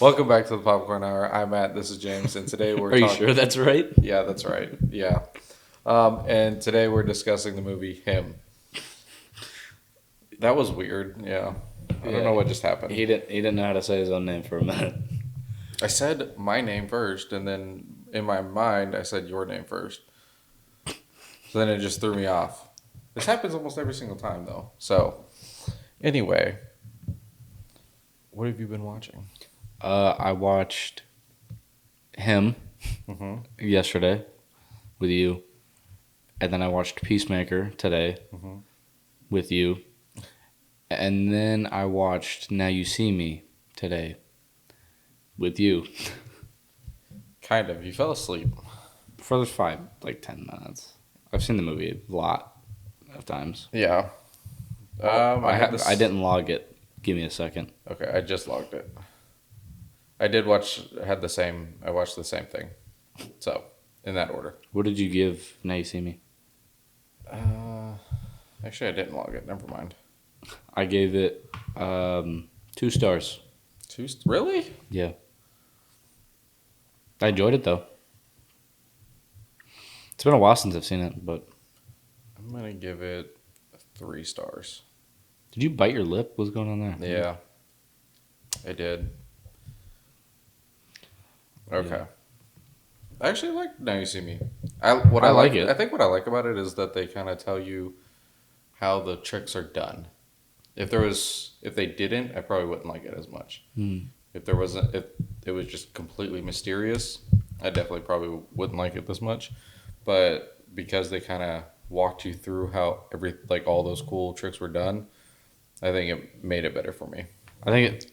Welcome back to the Popcorn Hour. I'm Matt. This is James, and today we're Are you talking. sure that's right? Yeah, that's right. Yeah, and today we're discussing the movie Him. That was weird. Yeah, I don't know what just happened. He didn't know how to say his own name for a minute. I said my name first, and then in my mind I said your name first. So then it just threw me off. This happens almost every single time, though. So, anyway, what have you been watching? I watched him yesterday with you, and then I watched Peacemaker today with you, and then I watched Now You See Me today with you Kind of. You fell asleep. for the 10 minutes. I've seen the movie a lot of times. Yeah. I didn't log it. Give me a second. Okay, I just logged it. I did watch. I watched the same thing. So, in that order. What did you give Now You See Me? Actually, I didn't log it. Never mind. I gave it 2 stars. Really? Yeah. I enjoyed it, though. It's been a while since I've seen it, but... I'm gonna give it 3 stars. Did you bite your lip? What's going on there? Yeah, I did. Okay. Yeah. I actually like Now You See Me. I like it. I think what I like about it is that they kind of tell you how the tricks are done. If they didn't, I probably wouldn't like it as much. If it was just completely mysterious, I definitely probably wouldn't like it this much. But because they kind of walked you through how all those cool tricks were done, I think it made it better for me. I think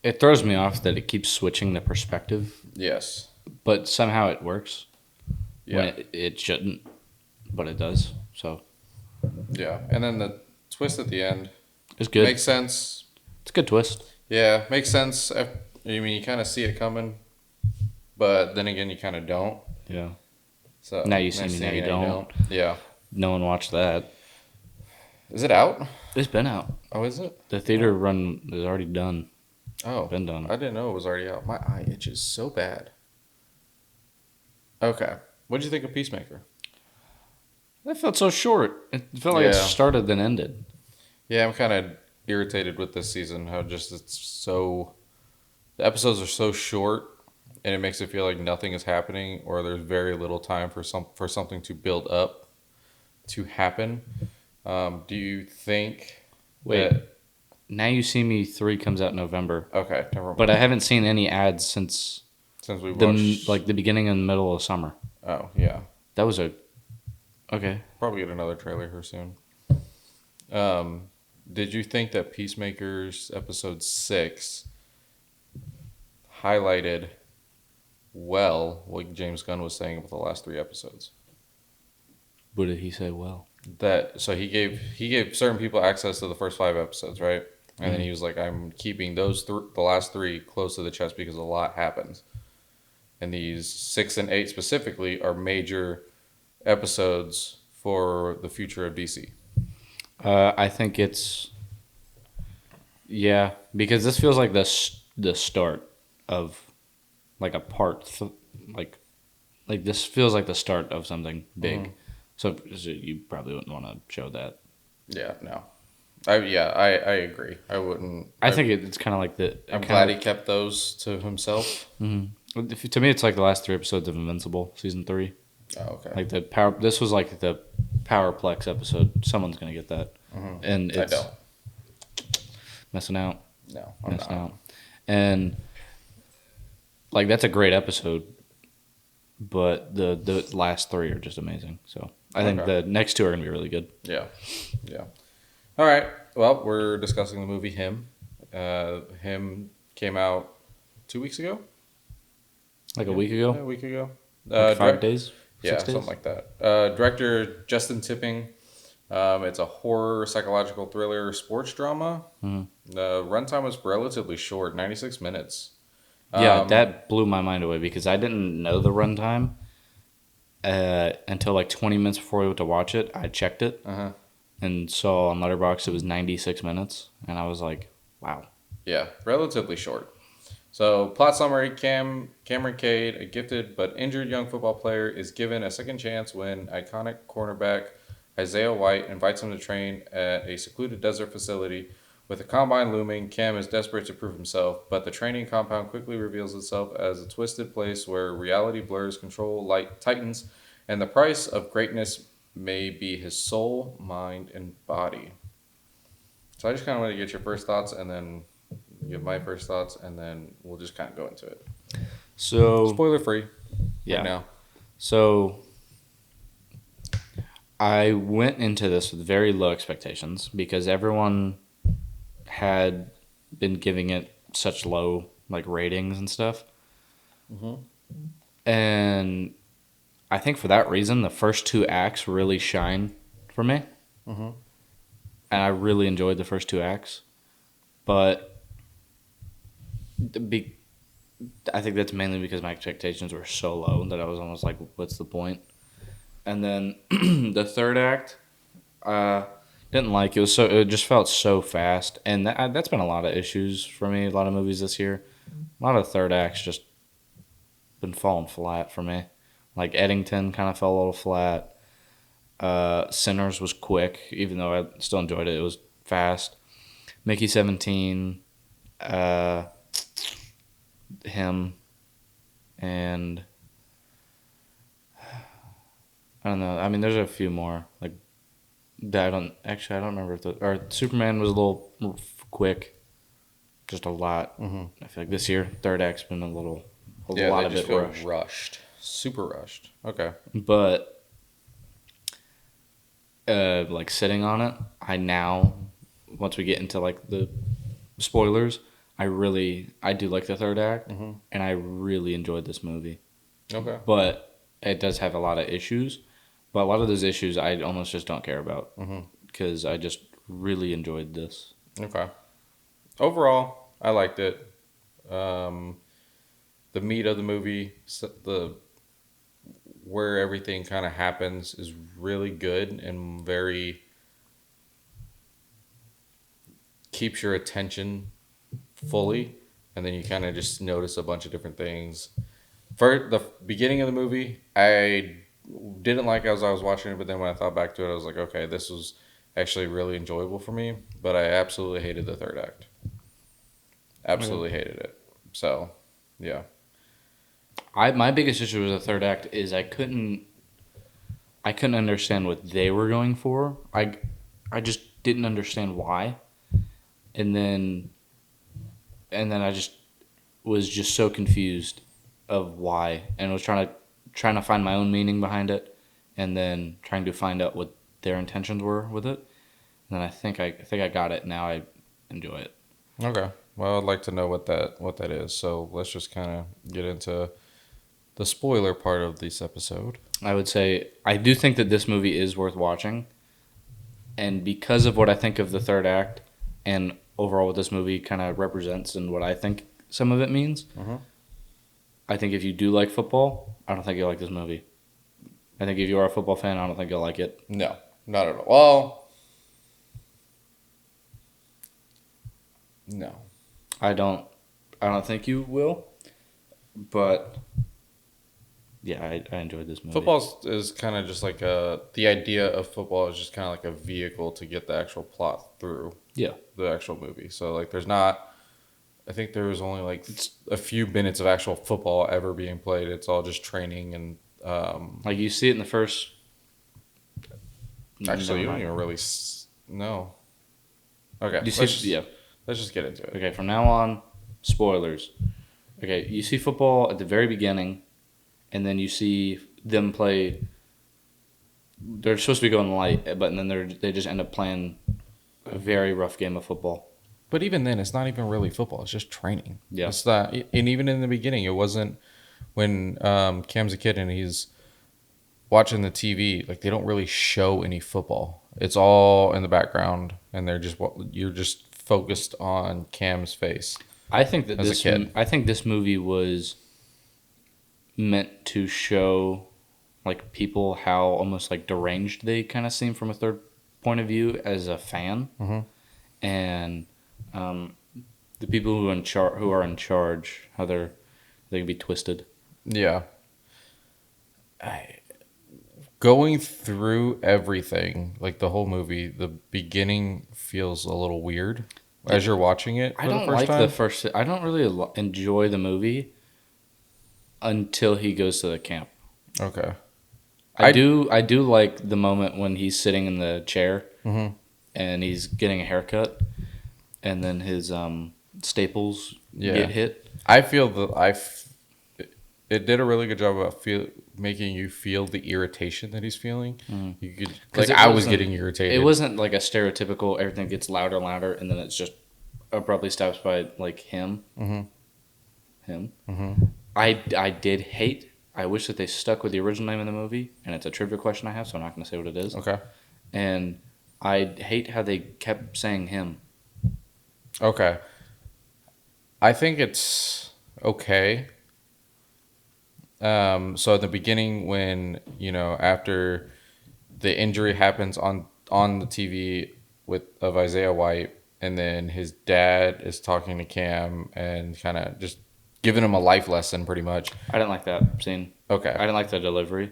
it throws me off that it keeps switching the perspective, Yes. but somehow it works. Yeah. When it shouldn't, but it does. So Yeah. And then the twist at the end it's good. makes sense. It's a good twist. Yeah, makes sense. I mean, you kind of see it coming, but then again, you kind of don't. Yeah. So Now You See Me, Now You Don't. Yeah. No one watched that. Is it out? It's been out. Oh, is it? The theater run is already done. Oh, Been done. I didn't know it was already out. My eye itches so bad. Okay, what did you think of Peacemaker? That felt so short. It felt like it Yeah. started then ended. Yeah, I'm kind of irritated with this season. How just the episodes are so short, and it makes it feel like nothing is happening, or there's very little time for something to build up to happen. Do you think? Wait. that- Now You See Me 3 comes out in November. Okay, never mind. But I haven't seen any ads since Since we watched, the beginning and middle of summer. oh yeah, That was okay. probably get another trailer here soon. Did you think that Peacemaker's episode 6 highlighted well what James Gunn was saying about the last 3 episodes? What did he say? Well, So he gave certain people access to the first 5 episodes, right? And then he was like, I'm keeping the last 3 close to the chest because a lot happens. And these 6 and 8 specifically are major episodes for the future of DC. I think it's because this feels like the start of like a like this feels like the start of something big. So you probably wouldn't want to show that. Yeah, no. I agree. I wouldn't. I think it's kind of like I'm glad he kept those to himself. To me, it's like the last 3 episodes of Invincible season 3. Oh, okay. Like the power. This was like the Powerplex episode. Someone's gonna get that, and I it's don't. messing out, No, I'm messing not. out, and like that's a great episode. But the last 3 are just amazing. So I think Okay. the next 2 are gonna be really good. Yeah. All right. Well, we're discussing the movie Him. Him came out 2 weeks ago. Like a week Yeah, ago, a week ago. like 5 days, Yeah, 6 days. something like that. Director Justin Tipping. It's a horror, psychological thriller, sports drama. The runtime was relatively short, 96 minutes. Yeah, that blew my mind away because I didn't know the runtime until like 20 minutes before we went to watch it. I checked it and saw on Letterboxd it was 96 minutes, and I was like, wow. Yeah, relatively short. So, plot summary: Cameron Cade, a gifted but injured young football player, is given a second chance when iconic cornerback Isaiah White invites him to train at a secluded desert facility. With the combine looming, Cam is desperate to prove himself, but the training compound quickly reveals itself as a twisted place where reality blurs, control light tightens, and the price of greatness may be his soul, mind, and body. So I just kind of want to get your first thoughts and then give my first thoughts, and then we'll just kind of go into it. So, Spoiler free yeah. right now. So, I went into this with very low expectations because everyone had been giving it such low ratings and stuff. Mm-hmm. And I think for that reason, the first two acts really shine for me. Mm-hmm. And I really enjoyed the first two acts. But I think that's mainly because my expectations were so low that I was almost like, what's the point? And then the third act, didn't like it. It just felt so fast, and that's been a lot of issues for me. A lot of movies this year, a lot of third acts just been falling flat for me. Like Eddington kind of fell a little flat. Sinners was quick, even though I still enjoyed it. It was fast. Mickey 17, him, and I don't know. I mean, there's a few more that I don't remember if or Superman was a little quick, just a lot. Mm-hmm. I feel like this year third act's been a lot They of just it feel rushed. super rushed. Okay. But sitting on it, once we get into the spoilers, I do like the third act, Mm-hmm. and I really enjoyed this movie. Okay. But it does have a lot of issues. But a lot of those issues I almost just don't care about because I just really enjoyed this. Okay. Overall, I liked it. The meat of the movie, where everything kind of happens, is really good and very keeps your attention fully, and then you kind of just notice a bunch of different things. For the beginning of the movie, I didn't like as I was watching it, but then when I thought back to it, I was like, okay, this was actually really enjoyable for me, but I absolutely hated the third act. Absolutely hated it. So, yeah. My biggest issue with the third act is I couldn't understand what they were going for. I just didn't understand why. And then I just was just so confused of why, and was trying to find my own meaning behind it, and then trying to find out what their intentions were with it. And then I think I got it. Now I enjoy it. Okay. Well, I'd like to know what that is. So let's just kind of get into the spoiler part of this episode. I would say I do think that this movie is worth watching, and because of what I think of the third act and overall what this movie kind of represents and what I think some of it means, I think if you do like football, I don't think you'll like this movie. I think if you are a football fan, I don't think you'll like it. No, not at all. Well, no. I don't think you will, but yeah, I enjoyed this movie. Football is kind of just like the idea of football is just kind of like a vehicle to get the actual plot through. Yeah. The actual movie. So there's not. I think there was only a few minutes of actual football ever being played. It's all just training and. You see it in the first. Actually, you don't even really no. Okay. You see, yeah. Let's just get into it. Okay, from now on, spoilers. Okay, you see football at the very beginning, and then you see them play. They're supposed to be going light, but then they just end up playing a very rough game of football. But even then, it's not even really football. It's just training. Yeah. It's not, and even in the beginning, it wasn't when Cam's a kid and he's watching the TV. They don't really show any football. It's all in the background, and you're just focused on Cam's face. I think that this movie was meant to show people how almost deranged they kind of seem from a third point of view as a fan, and the people who are in charge, how they can be twisted. Yeah. I, going through everything, like the whole movie, the beginning feels a little weird as you're watching it I for the don't first like time. I don't really enjoy the movie until he goes to the camp. Okay. I do like the moment when he's sitting in the chair Mhm. and he's getting a haircut, and then his staples Yeah. get hit. I feel that it did a really good job about making you feel the irritation that he's feeling. You could Because I was getting it irritated. wasn't like a stereotypical everything gets louder and louder and then it's just abruptly stops by like him. Him. I did hate. I wish that they stuck with the original name of the movie, and it's a trivia question I have, so I'm not going to say what it is. Okay. And I hate how they kept saying him. Okay. I think it's okay. So at the beginning, when after the injury happens on the TV of Isaiah White, and then his dad is talking to Cam and kind of just giving him a life lesson, pretty much. I didn't like that scene. Okay. I didn't like the delivery.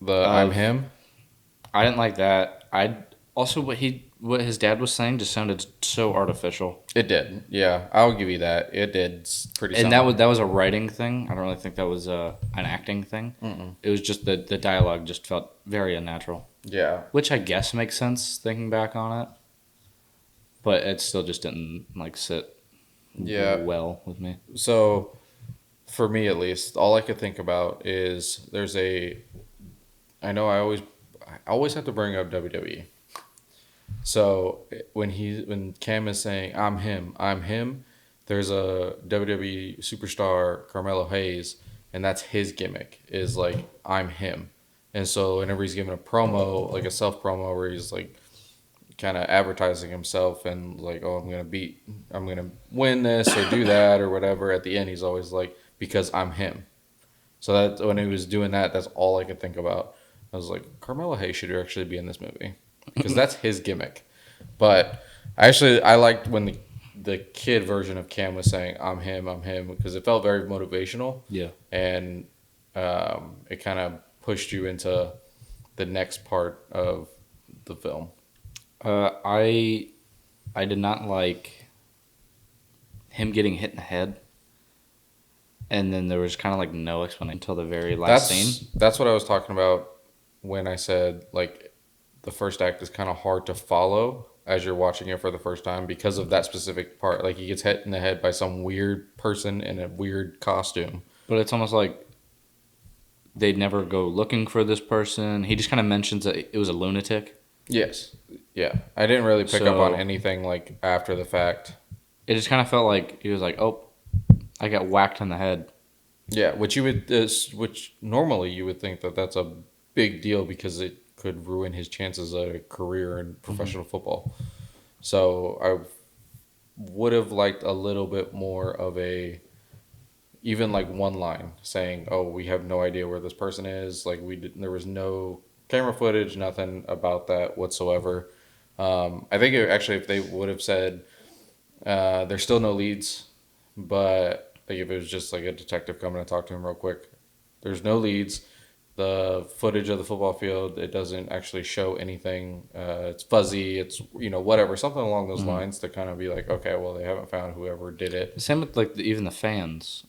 The I'm him. I didn't like that. I also what his dad was saying just sounded so artificial. It did. Yeah, I'll give you that. It did pretty. And that was a writing thing. I don't really think that was an acting thing. It was just the dialogue just felt very unnatural. Yeah. Which I guess makes sense thinking back on it, but it still just didn't like sit well with me. So, for me at least, all I could think about is I know I always have to bring up WWE. So when Cam is saying I'm him, there's a WWE superstar Carmelo Hayes, and that's his gimmick is like I'm him. And so whenever he's giving a promo, like a self promo where he's like kind of advertising himself and like, oh, I'm gonna win this or do that or whatever. At the end, he's always like, because I'm him. So that when he was doing that, that's all I could think about. I was like, Carmelo Hayes should actually be in this movie because that's his gimmick. But I liked when the kid version of Cam was saying, I'm him, because it felt very motivational. Yeah. And it kind of pushed you into the next part of the film. I did not like him getting hit in the head, and then there was kind of like no explanation until the very last scene. That's what I was talking about when I said like the first act is kind of hard to follow as you're watching it for the first time because of that specific part. Like he gets hit in the head by some weird person in a weird costume. But it's almost like they never go looking for this person. He just kind of mentions that it was a lunatic. Yes. Yeah. I didn't really pick up on anything like after the fact. It just kind of felt like he was like, "Oh, I got whacked in the head." Yeah, which normally you would think that that's a big deal because it could ruin his chances at a career in professional football. So I would have liked a little bit more of even like one line saying, "Oh, we have no idea where this person is." Like there was no camera footage, nothing about that whatsoever. I think actually, if they would have said, "There's still no leads," but like if it was just like a detective coming to talk to him real quick, there's no leads. The footage of the football field, it doesn't actually show anything. It's fuzzy. It's whatever, something along those lines to kind of be like, okay, well they haven't found whoever did it. Same with like even the fans.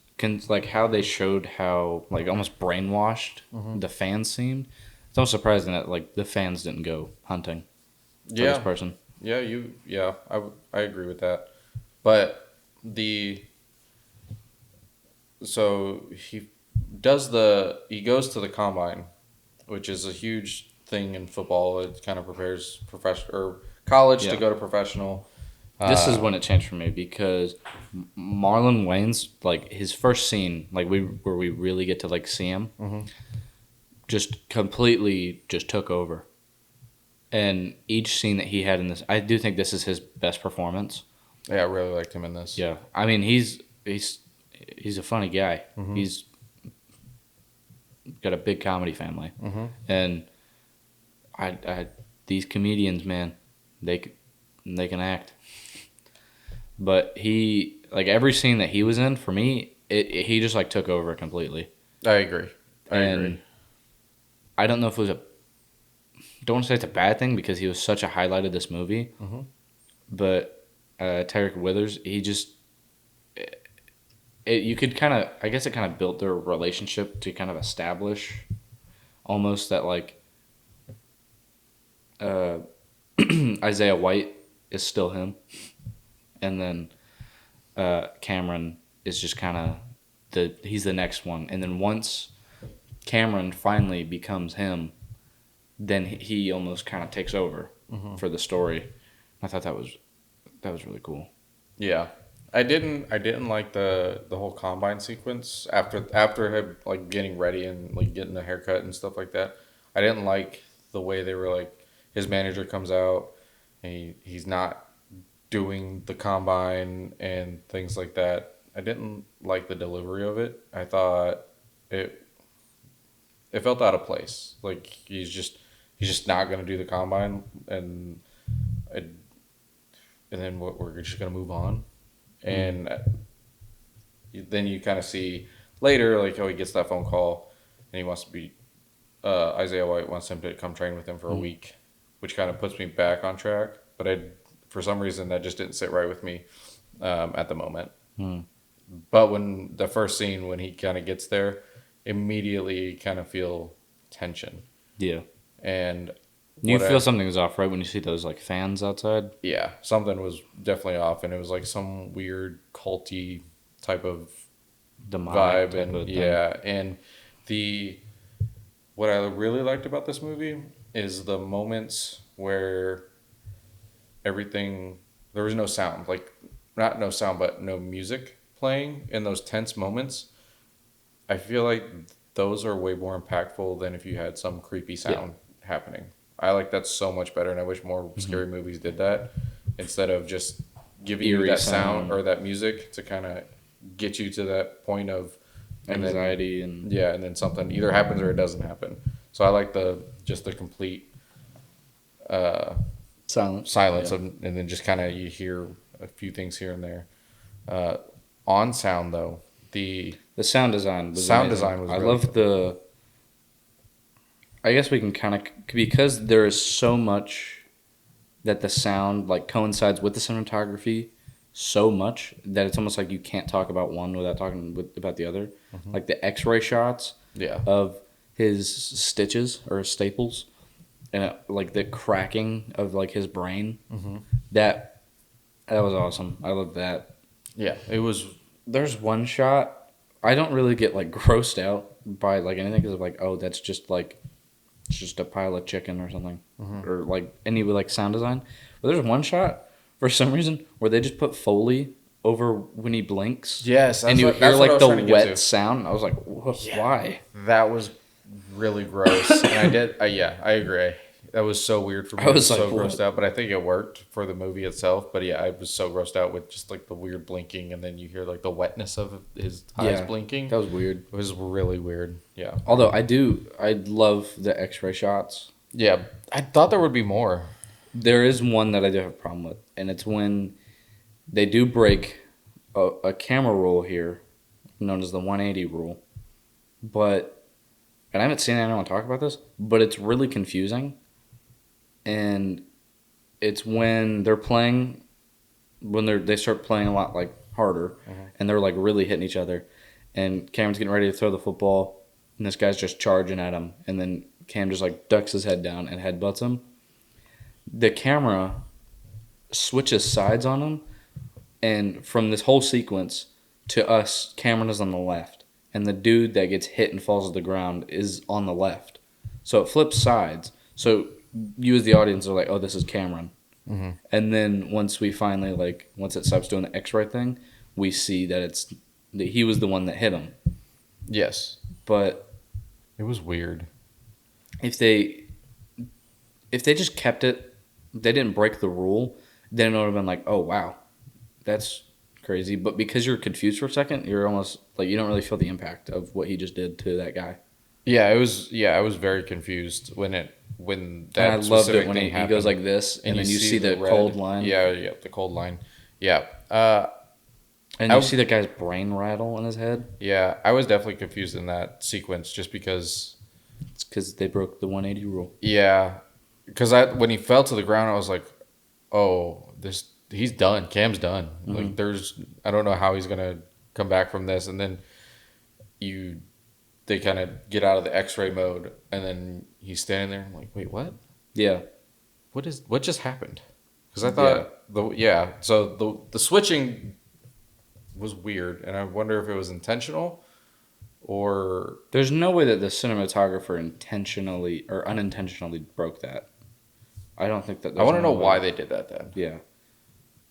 Like how they showed how like almost brainwashed the fans seemed. It's almost surprising that like the fans didn't go hunting for this person. Yeah, I agree with that. But so he goes to the combine, which is a huge thing in football. It kind of prepares college to go to professional. This is when it changed for me because Marlon Wayne's like his first scene, like where we really get to like see him, just completely just took over. And each scene that he had in this, I do think this is his best performance. Yeah, I really liked him in this. Yeah, I mean he's a funny guy. He's got a big comedy family, and I these comedians, man, they can act. but he like every scene that he was in for me, he just like took over completely. I agree. And I don't know if it was a don't want to say it's a bad thing because he was such a highlight of this movie, Mm-hmm. but Tyreek Withers, he just you could kind of I guess it kind of built their relationship to kind of establish almost that like uh, Isaiah White is still him, and then Cameron is just kind of he's the next one, and then once Cameron finally becomes him, then he almost kind of takes over for the story. I thought that was really cool. Yeah, I didn't like the whole combine sequence after him like getting ready and like getting the haircut and stuff like that. I didn't like the way they were like his manager comes out and he's not doing the combine and things like that. I didn't like the delivery of it. I thought it it felt out of place. Like he's just not gonna do the combine and then we're just gonna move on and then you kind of see later like how he gets that phone call and he wants to be Isaiah White wants him to come train with him for a week, which kind of puts me back on track. But I for some reason that just didn't sit right with me at the moment. Mm. But when the first scene when he kind of gets there, immediately kind of feel tension Yeah. and You what feel something's off, right, when you see those like fans outside? yeah, something was definitely off, and it was like some weird culty type of Demonic vibe, type and of thing. yeah, and the what I really liked about this movie is the moments where everything there was no sound, like not no sound, but no music playing in those tense moments. I feel like those are way more impactful than if you had some creepy sound happening. I like that so much better, and I wish more scary movies did that instead of just giving you Eerie that sound sound. or that music to kind of get you to that point of and then Anxiety and yeah, and then something either happens or it doesn't happen. So I like the just the complete silence. silence Yeah. and then just kind of you hear a few things here and there. Uh, on sound though, the The sound design was sound amazing. design was I really love the. I guess we can kind of because there is so much that the sound like coincides with the cinematography so much that it's almost like you can't talk about one without talking about the other. Like the X-ray shots yeah. of his stitches or his staples, and like the cracking of like his brain. That that was awesome. I love that. Yeah, it was. There's one shot. I don't really get like grossed out by like anything because of like oh that's just like it's just a pile of chicken or something or like any like sound design. But there's one shot for some reason where they just put Foley over when he blinks. Yes, and you hear that's what I like was the trying to get wet to. sound. I was like, why? That was really gross, and I did. Yeah, I agree. That was so weird for me. I was so like, grossed what? out, but I think it worked for the movie itself. But yeah, I was so grossed out with just like the weird blinking, and then you hear like the wetness of his eyes blinking. That was weird. It was really weird. Yeah. Although I love the X-ray shots. Yeah, I thought there would be more. There is one that I do have a problem with, and it's when they do break a camera rule here, known as the 180 rule. But, and I haven't seen anyone talk about this, but it's really confusing. And it's when they're playing, when they start playing a lot like harder, and they're like really hitting each other. And Cameron's getting ready to throw the football, and this guy's just charging at him, and then Cam just like ducks his head down and headbutts him. The camera switches sides on him, and from this whole sequence to us, Cameron is on the left, and the dude that gets hit and falls to the ground is on the left. So it flips sides. So you as the audience are like, oh, this is Cameron. And then once we finally once it stops doing the X-ray thing, we see that he was the one that hit him. Yes, But it was weird. if they just kept it, they didn't break the rule, then it would have been like, oh wow, that's crazy. But because you're confused for a second, you're almost like you don't really feel the impact of what he just did to that guy. Yeah, it was. Yeah, I was very confused when that. And I loved it specific when thing he happened. goes like this, and then you see the red. cold line. Yeah, the cold line, Yeah. And I you w- see that guy's brain rattle in his head. yeah, I was definitely confused in that sequence just because, It's because they broke the 180 rule. yeah, because when he fell to the ground, I was like, oh, he's done. Cam's done. Mm-hmm. Like I don't know how he's gonna come back from this. And then you, they kind of get out of the X-ray mode, and then he's standing there. I'm like, wait, what? Yeah. What just happened? Because I Yeah. thought so the switching was weird, and I wonder if it was intentional or There's no way that the cinematographer intentionally or unintentionally broke that. I don't think that I there's want to no know why way. they did that then. Yeah.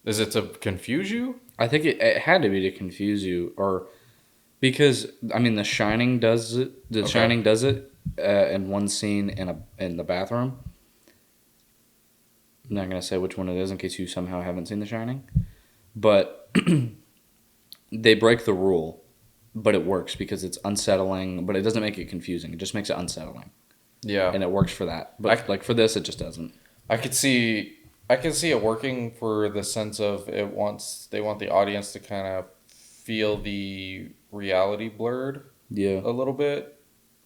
Is it to confuse you? I think it had to be to confuse you, or because I mean, The Shining does it. The Okay. Shining does it in one scene in the bathroom. I'm not gonna say which one it is in case you somehow haven't seen The Shining, but they break the rule, but it works because it's unsettling. But it doesn't make it confusing. It just makes it unsettling, Yeah. and it works for that. But like for this, it just doesn't. I could see I can see it working for the sense of they want the audience to kind of feel the reality blurred Yeah, a little bit.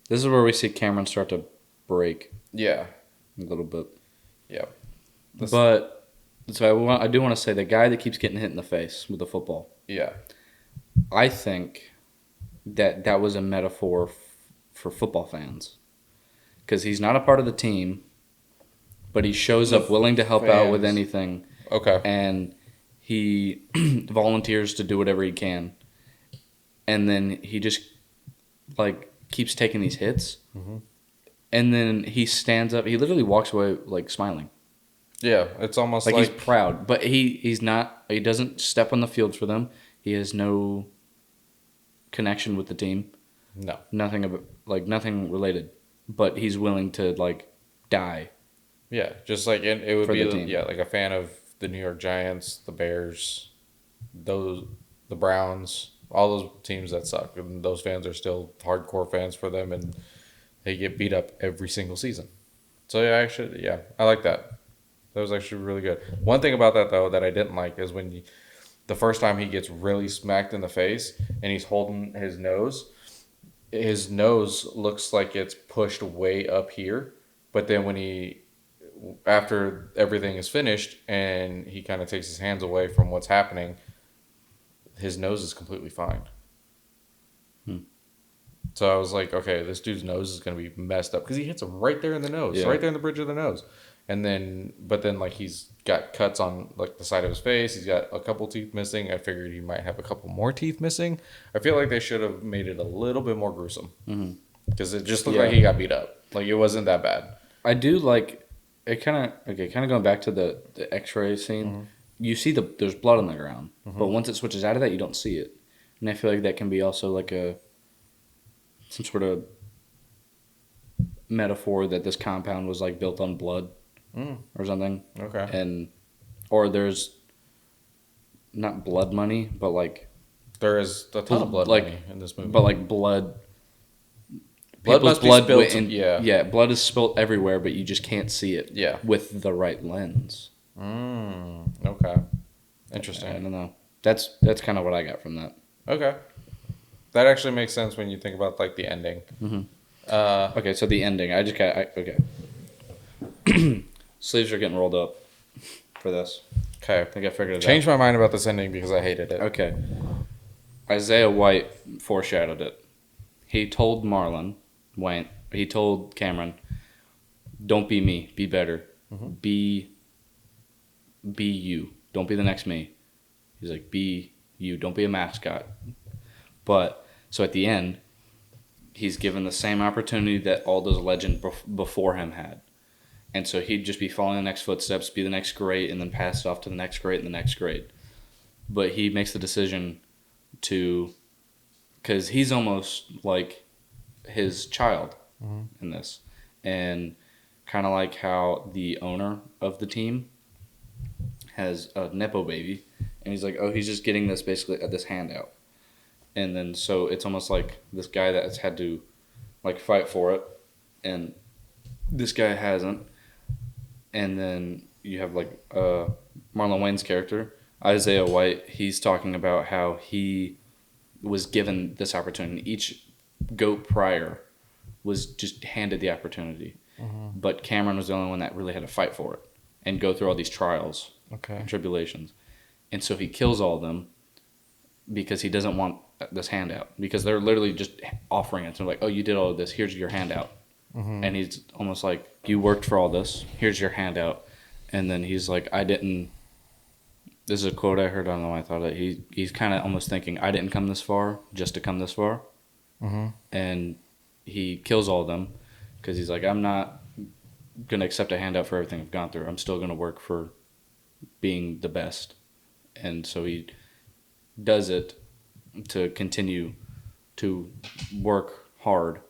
this is where we see Cameron start to break Yeah. a little bit. Yeah. This, But so I do want to say the guy that keeps getting hit in the face with the football. yeah. I think that was a metaphor for football fans because he's not a part of the team, but he shows The up willing to help out with fans. anything, Okay. and he volunteers to do whatever he can, and then he just like keeps taking these hits, Mhm. and then he stands up. He literally walks away like smiling. Yeah, it's almost Like like he's proud, but he's not. He doesn't step on the field for them. He has no connection with the team. no. Nothing nothing related. But he's willing to like die Yeah, just like it would for be the team. like a fan of the New York Giants, the Bears, those the Browns, all those teams that suck, and those fans are still hardcore fans for them, and they get beat up every single season. So yeah, I like that. That was actually really good. One thing about that though that I didn't like is the first time he gets really smacked in the face and he's holding his nose looks like it's pushed way up here, but then after everything is finished and he kind of takes his hands away from what's happening, his nose is completely fine. Hmm. So I was like, okay, this dude's nose is going to be messed up because he hits him right there in the nose, Yeah. right there in the bridge of the nose. But then like he's got cuts on like the side of his face. He's got a couple teeth missing. I figured he might have a couple more teeth missing. I feel like they should have made it a little bit more gruesome Mm-hmm. because it just looked Yeah. like he got beat up. Like it wasn't that bad. I do like it. Kind of going back to the X-ray scene. Mm-hmm. You see there's blood on the ground, but once it switches out of that, you don't see it. And I feel like that can be also like some sort of metaphor that this compound was like built on blood or something. Okay. And or there's not blood money, but like There is a ton of blood like- money in this movie. but like blood. Blood people's must be spilled went to- yeah. yeah, blood is spilt everywhere, but you just can't see it. Yeah. With the right lens. Okay. Interesting. I don't know. That's kind of what I got from that. Okay. That actually makes sense when you think about like the ending. Mm-hmm. Uh, Okay, so the ending. Okay. Sleeves are getting rolled up for this. okay. I think I figured it Changed my mind about this ending because I hated it. out. Okay. Isaiah White foreshadowed it. He told Wayne, he told Cameron, don't be me, be better. Be you. Don't be the next me. He's like, be you. Don't be a mascot. But, so at the end, he's given the same opportunity that all those legends before him had. And so he'd just be following the next footsteps, be the next great, and then pass it off to the next great and the next great. But he makes the decision to, because he's almost like his child in this. And kind of like how the owner of the team has a Nepo baby. And he's like, oh, he's just getting this basically this handout. And then so it's almost like this guy that's had to like fight for it. And this guy hasn't. And then you have like Marlon Wayne's character Isaiah White, he's talking about how he was given this opportunity. Each GOAT prior was just handed the opportunity. But Cameron was the only one that really had to fight for it and go through all these trials and tribulations. And so he kills all of them because he doesn't want this handout. Because they're literally just offering it to him, like, oh, you did all of this, here's your handout. And he's almost like, you worked for all this, here's your handout. And then he's like, I didn't. This is a quote I heard, I don't know why I thought of it. He's kind of almost thinking, I didn't come this far just to come this far. And he kills all of them because he's like, I'm not going to accept a handout for everything I've gone through. I'm still going to work for being the best. And so he does it to continue to work hard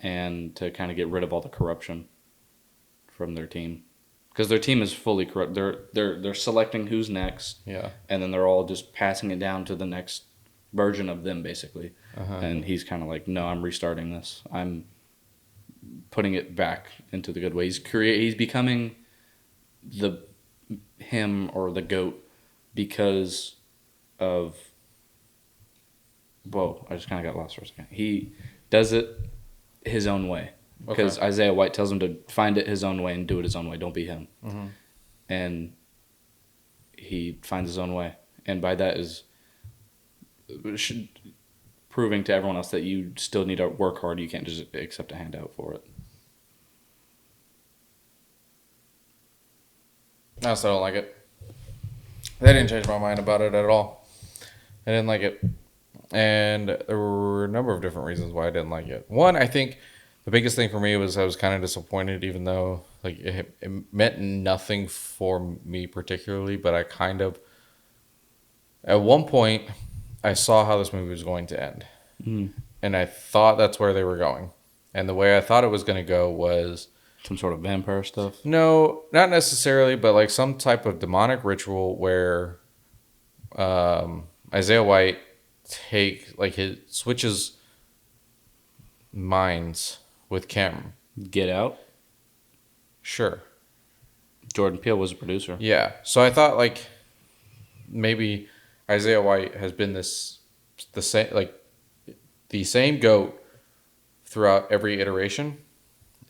and to kind of get rid of all the corruption from their team. Because their team is fully corrupt. They're selecting who's next. Yeah. And then they're all just passing it down to the next version of them, basically. And he's kind of like, no, I'm restarting this. I'm putting it back into the good way. He's becoming him or the GOAT because of. Whoa! I just kind of got lost for a second. He does it his own way. Because Isaiah White tells him to find it his own way and do it his own way. Don't be him. And he finds his own way. And by that is proving to everyone else that you still need to work hard. You can't just accept a handout for it. I still don't like it. They didn't change my mind about it at all. I didn't like it. And there were a number of different reasons why I didn't like it. One, I think the biggest thing for me was I was kind of disappointed, even though like it meant nothing for me particularly. But I kind of, at one point, I saw how this movie was going to end. And I thought that's where they were going. And the way I thought it was going to go was... Some sort of vampire stuff? No, not necessarily, but like some type of demonic ritual where Isaiah White switches minds with Cameron. Get Out? Sure. Jordan Peele was a producer. Yeah. So I thought like maybe Isaiah White has been the same GOAT throughout every iteration.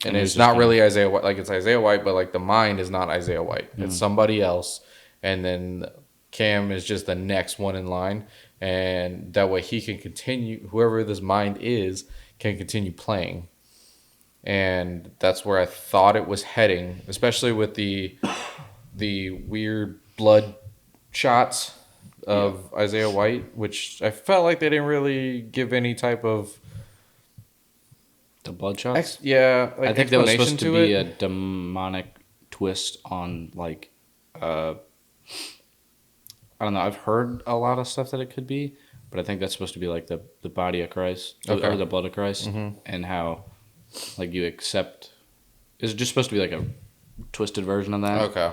And it's not really Isaiah White. Like, it's Isaiah White, but, like, the mind is not Isaiah White. It's somebody else. And then Cam is just the next one in line. And that way he can continue, whoever this mind is, can continue playing. And that's where I thought it was heading, especially with the weird blood shots of Isaiah White, which I felt like they didn't really give any type of... The Bloodshot? Like I think that was supposed to be a demonic twist on, like, I don't know. I've heard a lot of stuff that it could be, but I think that's supposed to be, like, the body of Christ, or the blood of Christ, and how, like, you accept... Is it just supposed to be, like, a twisted version of that? Okay.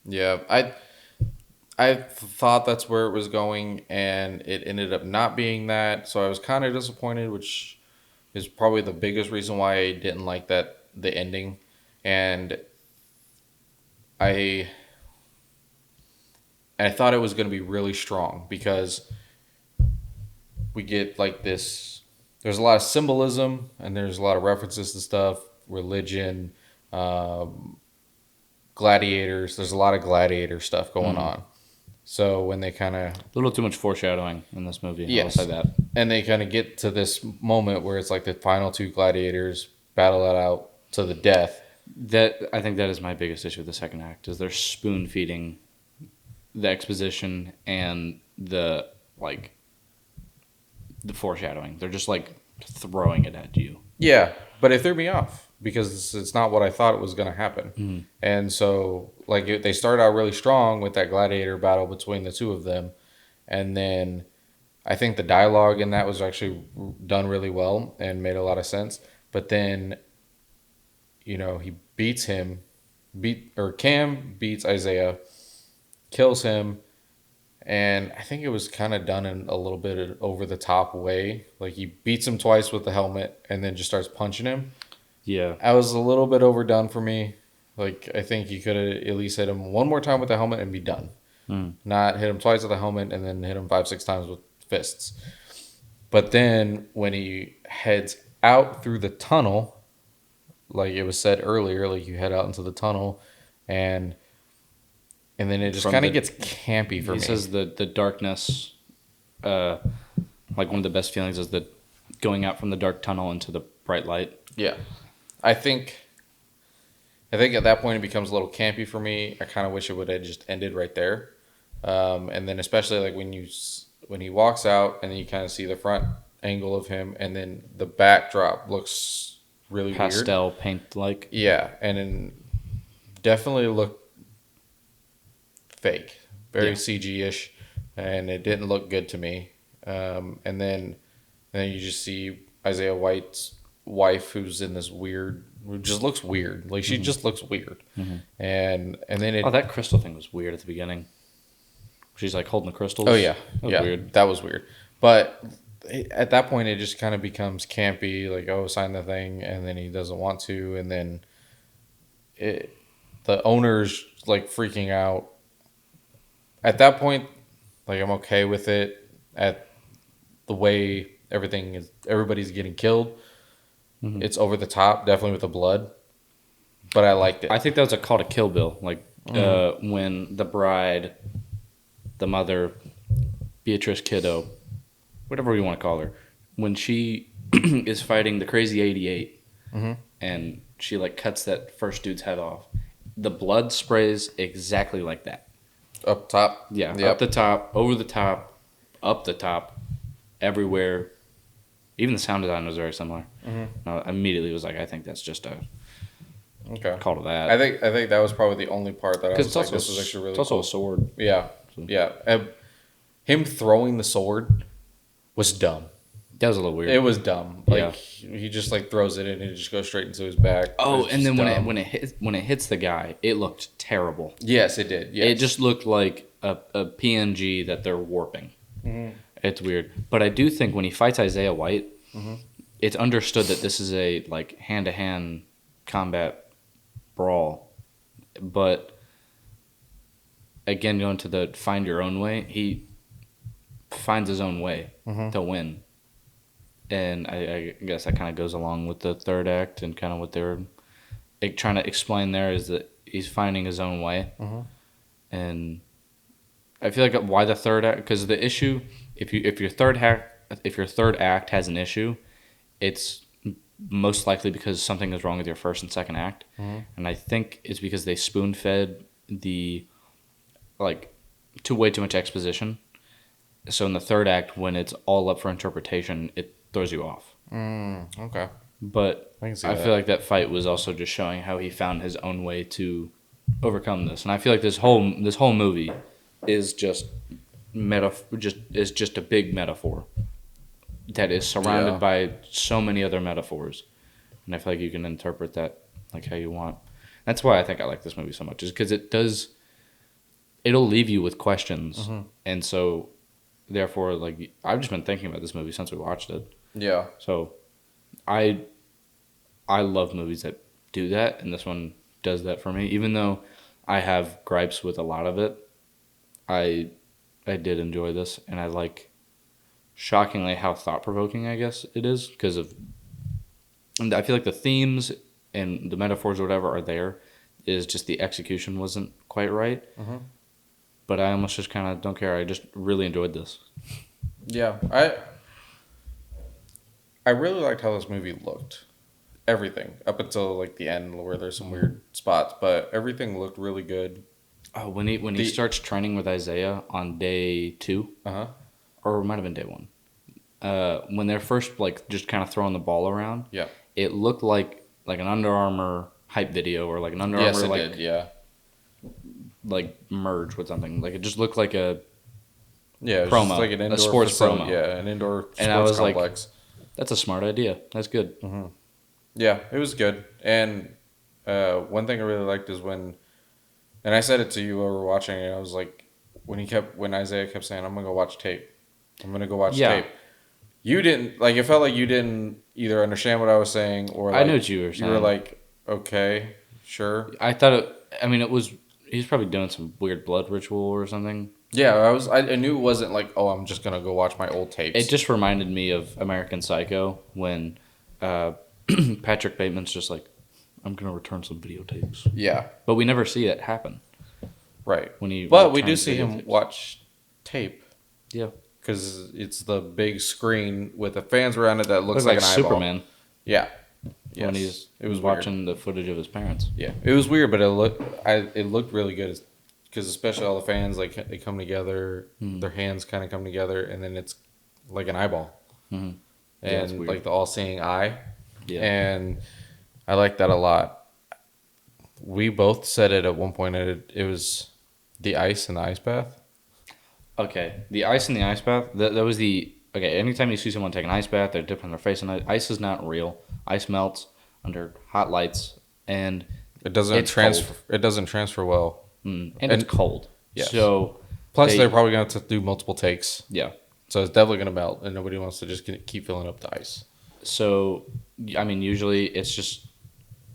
Yeah, I thought that's where it was going, and it ended up not being that, so I was kind of disappointed, which... is probably the biggest reason why I didn't like the ending. And I thought it was going to be really strong because we get like this, there's a lot of symbolism and there's a lot of references to stuff, religion, gladiators. There's a lot of gladiator stuff going on. So when they kind of... A little too much foreshadowing in this movie. Yes. I'll say that. And they kind of get to this moment where it's like the final two gladiators battle it out to the death. I think that is my biggest issue with the second act, is they're spoon-feeding the exposition and the foreshadowing. They're just, like, throwing it at you. Yeah, but it threw me off because it's not what I thought it was going to happen. And so, like, they started out really strong with that gladiator battle between the two of them. And then I think the dialogue in that was actually done really well and made a lot of sense. But then, he beats him, Cam beats Isaiah, kills him. And I think it was kind of done in a little bit of over the top way. Like, he beats him twice with the helmet and then just starts punching him. Yeah. That was a little bit overdone for me. Like, I think you could have at least hit him one more time with the helmet and be done. not hit him twice with the helmet and then hit him 5, 6 times with fists. But then when he heads out through the tunnel, like it was said earlier, like you head out into the tunnel, and then it just kind of gets campy for me. He says the darkness, like one of the best feelings is the going out from the dark tunnel into the bright light. Yeah, I think at that point it becomes a little campy for me. I kind of wish it would have just ended right there, and then especially like when he walks out and then you kind of see the front angle of him, and then the backdrop looks really pastel weird. paint like. Yeah, and then definitely looked fake, very CG-ish, and it didn't look good to me. And then you just see Isaiah White's wife, who's in this who just looks weird. Like she just looks weird. And then that crystal thing was weird at the beginning. She's like holding the crystals. Oh yeah, Weird. That was weird. But at that point, it just kind of becomes campy. Like, oh, sign the thing, and then he doesn't want to, and then the owner's like freaking out. At that point, like I'm okay with it. At the way everybody's getting killed, it's over the top, definitely with the blood. But I liked it. I think that was a call to Kill Bill. Like when the bride, the mother, Beatrice Kiddo, whatever you want to call her, when she is fighting the crazy 88 and she like cuts that first dude's head off, the blood sprays exactly like that. Up top? Yeah, yep. Up the top, over the top, up the top, everywhere. Even the sound design was very similar. I immediately was like, I think that's just a call to that. I think that was probably the only part that I was like, this was actually really It's also a sword. Yeah, yeah. Him throwing the sword was dumb. That was a little weird. It was dumb. Like he just like throws it in and it just goes straight into his back. Oh, and then when it hits the guy, it looked terrible. Yes, it did. Yes. It just looked like a PNG that they're warping. It's weird. But I do think when he fights Isaiah White, it's understood that this is a like hand-to-hand combat brawl. But again, going to the find your own way, he finds his own way to win. And I guess that kind of goes along with the third act and kind of what they're trying to explain there is that he's finding his own way. And I feel like why the third act, because the issue, if your third act has an issue, it's most likely because something is wrong with your first and second act. And I think it's because they spoon fed the way too much exposition. So in the third act, when it's all up for interpretation, it throws you off. Okay. But I feel like that fight was also just showing how he found his own way to overcome this. And I feel like this whole movie is just a big metaphor that is surrounded by so many other metaphors. And I feel like you can interpret that like how you want. That's why I think I like this movie so much, is because it'll leave you with questions. And so therefore, like, I've just been thinking about this movie since we watched it. Yeah. So I love movies that do that, and this one does that for me. Even though I have gripes with a lot of it, I did enjoy this, and I like, shockingly, how thought-provoking I guess it is, because I feel like the themes and the metaphors or whatever are there. It is just the execution wasn't quite right. But I almost just kind of don't care. I just really enjoyed this. Yeah, I really liked how this movie looked. Everything up until like the end where there's some weird spots, but everything looked really good. Oh, when he starts training with Isaiah on day 2, or it might have been day 1. When they're first like just kind of throwing the ball around, it looked like an Under Armour hype video or like an Under Armour did, like merge with something. Like it just looked like a promo, just like an indoor a sports facility, promo. an indoor sports and I was complex. Like, that's a smart idea. That's good. Yeah, it was good. And one thing I really liked is when, and I said it to you while we were watching it, I was like, when Isaiah kept saying, I'm going to go watch tape. I'm going to go watch tape. You didn't, like, it felt like you didn't either understand what I was saying or like, I knew what you were saying. You were like, okay, sure. I thought it He's probably doing some weird blood ritual or something. Yeah, I knew it wasn't like, oh, I'm just gonna go watch my old tapes. It just reminded me of American Psycho when Patrick Bateman's just like, I'm gonna return some videotapes. Yeah. But we never see it happen. Right. When he But we do returns see him videotapes. watch tape. Yeah. Because it's the big screen with the fans around it that looks Looks like like an eyeball. Superman Yeah. Yes. when he's it was watching the footage of his parents. weird. Yeah. It was weird, but it looked really good because especially all the fans, like, they come together, their hands kind of come together, and then it's like an eyeball. Mm-hmm. Yeah, it's And weird. like the all-seeing eye. Yeah. And I like that a lot. We both said it at one point. It was the ice and the ice bath. Okay, the ice in the ice bath. That was the okay. Anytime you see someone take an ice bath, they're dipping their face in it. Ice is not real. Ice melts under hot lights, and It doesn't It's transfer. cold. It doesn't transfer well. and And- it's cold. yes. So Plus, They- they're probably going to have to do multiple takes, yeah. so it's definitely going to melt, and nobody wants to just keep filling up the ice. So I mean, usually it's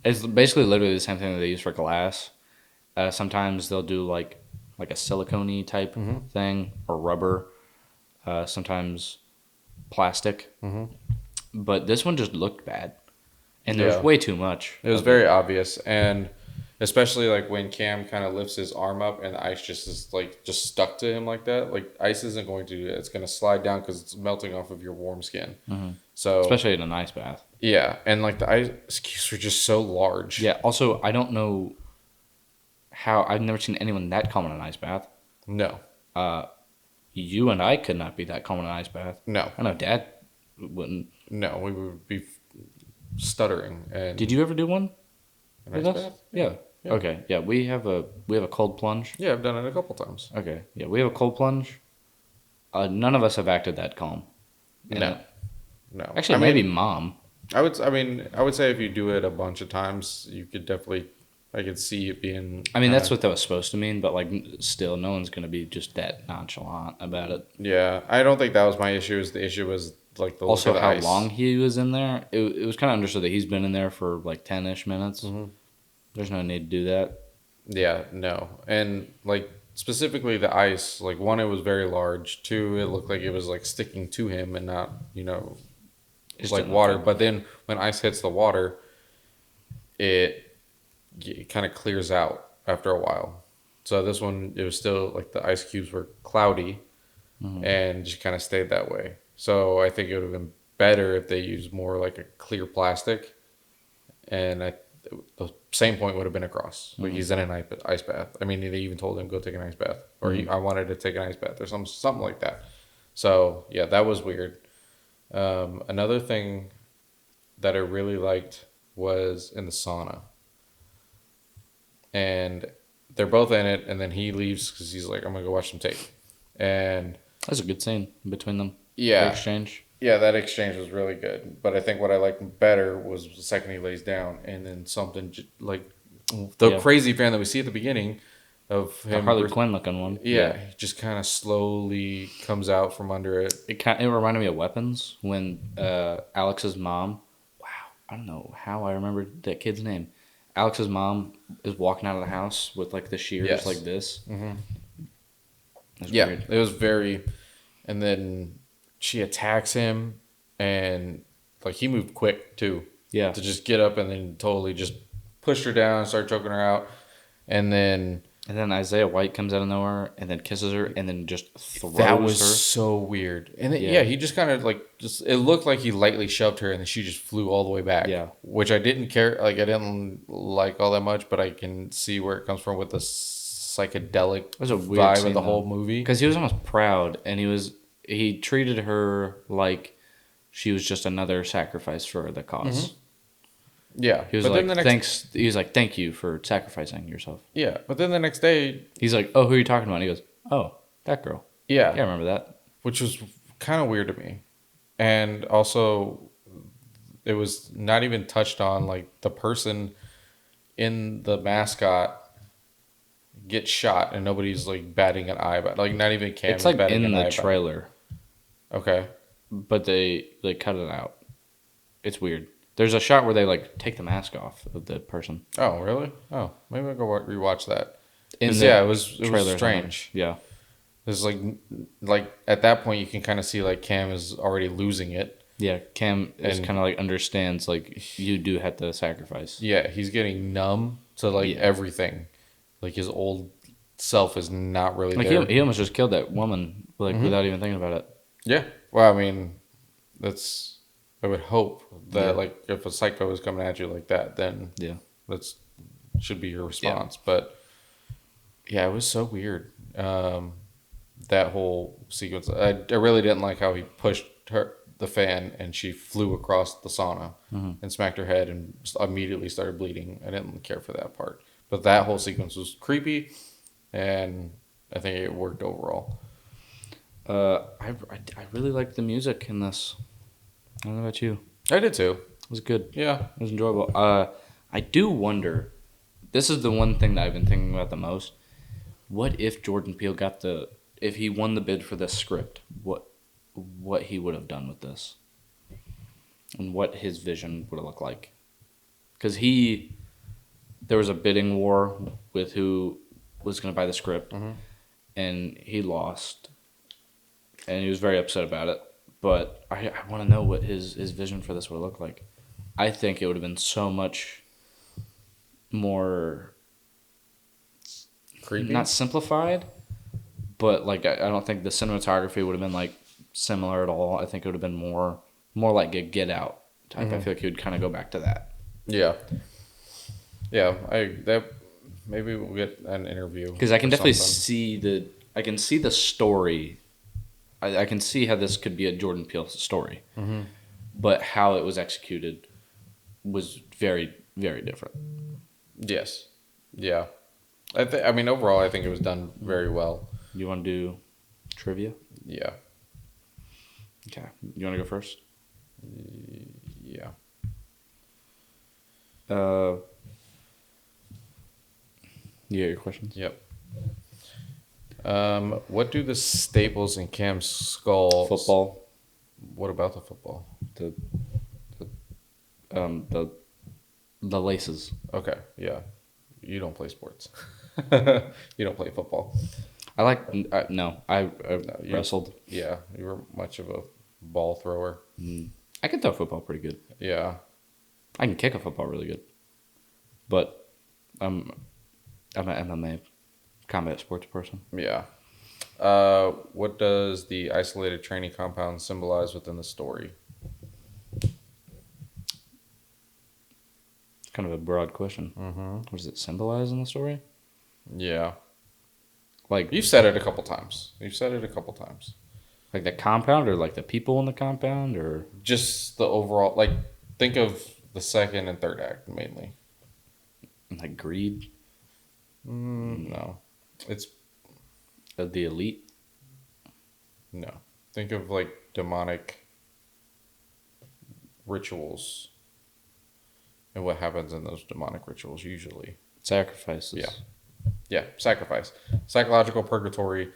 basically literally the same thing that they use for glass. Sometimes they'll do like a silicone-y type thing or rubber. Sometimes plastic. Mhm. But this one just looked bad, and there's Yeah. way too much. It was of very obvious, and especially like when Cam kind of lifts his arm up and the ice just is like just stuck to him like that. Like ice isn't going to do that. It's going to slide down because it's melting off of your warm skin. So especially in an ice bath. yeah, and like the ice cubes were just so large. Yeah. Also, I don't know how I've never seen anyone that calm in an ice bath. No. You and I could not be that calm in an ice bath. No. I know Dad wouldn't. No. We would be stuttering. And Did you ever do one an with ice us? bath? Yeah. Yeah. Okay. Yeah, we have a cold plunge. Yeah, I've done it a couple times. Okay. Yeah, we have a cold plunge. None of us have acted that calm. in No. it. No. Actually, I mean, maybe Mom. I would say if you do it a bunch of times, you could definitely. I could see it being. I mean, that's what that was supposed to mean, but like, still, no one's gonna be just that nonchalant about it. Yeah, I don't think that was my issue. The issue was like the Also, look of the how ice. long he was in there. It was kind of understood that he's been in there for like 10-ish minutes. Mm-hmm. There's no need to do that. Yeah, no, and like specifically the ice. Like one, it was very large. Two, it looked like it was like sticking to him and not Just like didn't water. look But then when ice hits the water, it kind of clears out after a while. So this one, it was still like the ice cubes were cloudy and just kind of stayed that way. So I think it would have been better if they used more like a clear plastic. And the same point would have been across. Like he's in an ice bath. I mean, they even told him go take an ice bath, or I wanted to take an ice bath, or something like that. So yeah, that was weird. Another thing that I really liked was in the sauna. And they're both in it, and then he leaves because he's like, I'm going to go watch some tape. And That's a good scene between them. yeah, Their exchange. yeah, that exchange was really good. But I think what I liked better was the second he lays down, and then something like the crazy fan that we see at the beginning of The him. Harley Quinn looking one. Yeah, he just kind of slowly comes out from under it. It reminded me of Weapons when Alex's mom. Wow, I don't know how I remember that kid's name. Alex's mom is walking out of the house with like the shears Yes. like this. Mm-hmm. That's Yeah, weird. it was very. And then she attacks him, and like he moved quick too. Yeah. To just get up and then totally just pushed her down and start choking her out, and then And then Isaiah White comes out of nowhere and then kisses her and then just throws that was her. so weird. And then, Yeah. yeah, he just kind of like it looked like he lightly shoved her, and then she just flew all the way back. Yeah. Which I didn't care. Like I didn't like all that much, but I can see where it comes from with the psychedelic It was a weird vibe scene, of the though. whole movie. Because he was almost proud and he treated her like she was just another sacrifice for the cause. Yeah, He was but like, then the next, thanks. He was like, thank you for sacrificing yourself. Yeah, but then the next day, He's like, oh, who are you talking about? And he goes, oh, that girl. yeah, Yeah, I remember that. which was kind of weird to me, and also it was not even touched on. Like the person in the mascot gets shot, and nobody's like batting an eye about. Like not even Cam. It's is like batting in an eye the about it. trailer, Okay. but they cut it out. It's weird. There's a shot where they like take the mask off of the person. Oh really? Oh, maybe I'll go rewatch that. In the Yeah, it was trailers, strange. Yeah. It's like at that point you can kind of see like Cam is already losing it. Yeah, Cam is And kind of like understands like you do have to sacrifice. yeah, he's getting numb to like Yeah. everything. Like his old self is not really Like there. he almost just killed that woman like without even thinking about it. Yeah. Well, I mean, that's I would hope that Yeah. like if a psycho is coming at you like that, then Yeah. that's should be your response. But yeah, it was so weird. That whole sequence. I really didn't like how he pushed the fan and she flew across the sauna and smacked her head and immediately started bleeding. I didn't care for that part. But that whole sequence was creepy, and I think it worked overall. I really liked the music in this. I don't know about you. I did too. It was good. Yeah. It was enjoyable. I do wonder. This is the one thing that I've been thinking about the most. What if Jordan Peele if he won the bid for this script? What he would have done with this, and what his vision would have looked like? Because there was a bidding war with who was going to buy the script, and he lost, and he was very upset about it. But I want to know what his vision for this would look like. I think it would have been so much more Creepy. not simplified, but like I don't think the cinematography would have been like similar at all. I think it would have been more like a Get Out type. I feel like he would kind of go back to that. Yeah. Yeah. Maybe we'll get an interview Because I can definitely something. see the story. I can see how this could be a Jordan Peele story, but how it was executed was very, very different. Yes. Yeah. I mean, overall, I think it was done very well. You want to do trivia? Yeah. Okay. You want to go first? Yeah. You got your questions? Yep. What do the staples in Cam's skull? Football. What about the football? The laces. Okay. Yeah. You don't play sports. You don't play football. No, I wrestled. Yeah. You were much of a ball thrower. I can throw a football pretty good. Yeah. I can kick a football really good. But I'm an MMA combat sports person. Yeah. What does the isolated training compound symbolize within the story? It's kind of a broad question. What does it symbolize in the story? Yeah. Like You've said it a couple times. like the compound, or like the people in the compound, or Just the overall, like, think of the second and third act mainly. like greed, No. It's, of the elite. no. Think of, like, demonic rituals and what happens in those demonic rituals usually. Sacrifices. Yeah. Yeah, sacrifice. Psychological purgatory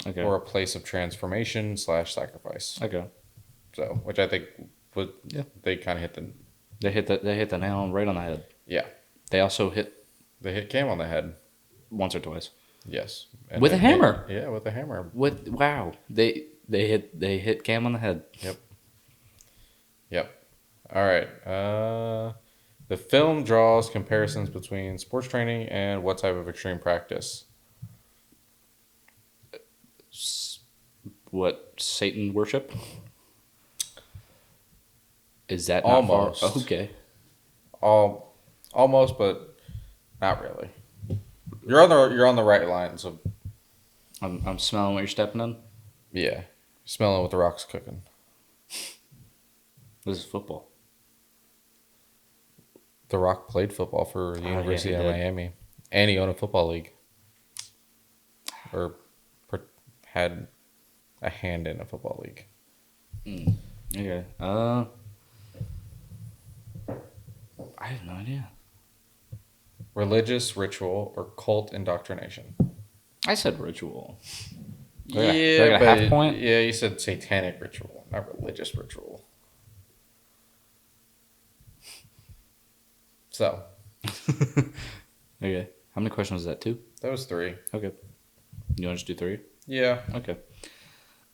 Okay. or a place of transformation / sacrifice. Okay. So, which I think would, Yeah. they kind of hit the, They hit the nail right on the head. yeah. They also hit They hit Cam on the head. once or twice. Yes. With a hammer. Yeah, with a hammer. Wow. They hit Cam on the head. Yep. All right. The film draws comparisons between sports training and what type of extreme practice? What, Satan worship? Is that not Almost. far? Okay. Almost, but not really. You're on the right line. So I'm smelling what you're stepping in. yeah, smelling what the Rock's cooking. This is football. The Rock played football for the yeah, University he of did. Miami, and he owned a football league, or had a hand in a football league. Okay. I have no idea. Religious ritual or cult indoctrination. I said ritual. Yeah, Do I get a half point? Yeah, you said satanic ritual, not religious ritual. So, Okay. How many questions is that? 2? That was 3. Okay. You want to just do 3? Yeah. Okay.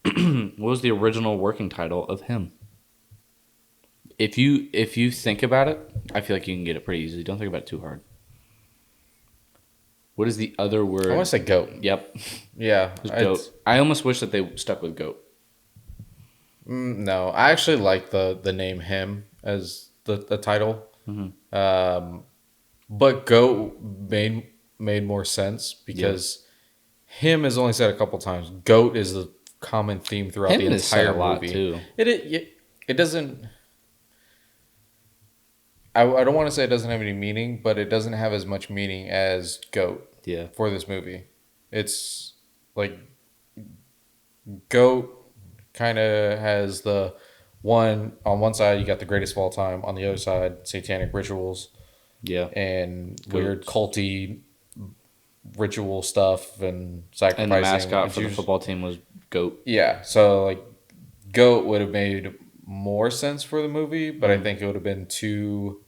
What was the original working title of him? If you think about it, I feel like you can get it pretty easily. Don't think about it too hard. What is the other word? I want to say goat. Yep. Yeah. It was goat. I almost wish that they stuck with goat. No, I actually like the name him as the title. But goat made more sense because him is only said a couple times. Goat is the common theme throughout Him the is said entire a lot movie. too. It doesn't. I don't want to say it doesn't have any meaning, but it doesn't have as much meaning as goat. Yeah. For this movie, it's like goat kind of has the one on one side you got the greatest of all time, on the other side satanic rituals. Yeah. And Goats. Weird culty ritual stuff and sacrificing. And the mascot for the football team was goat. Yeah, so like goat would have made more sense for the movie, but I think it would have been too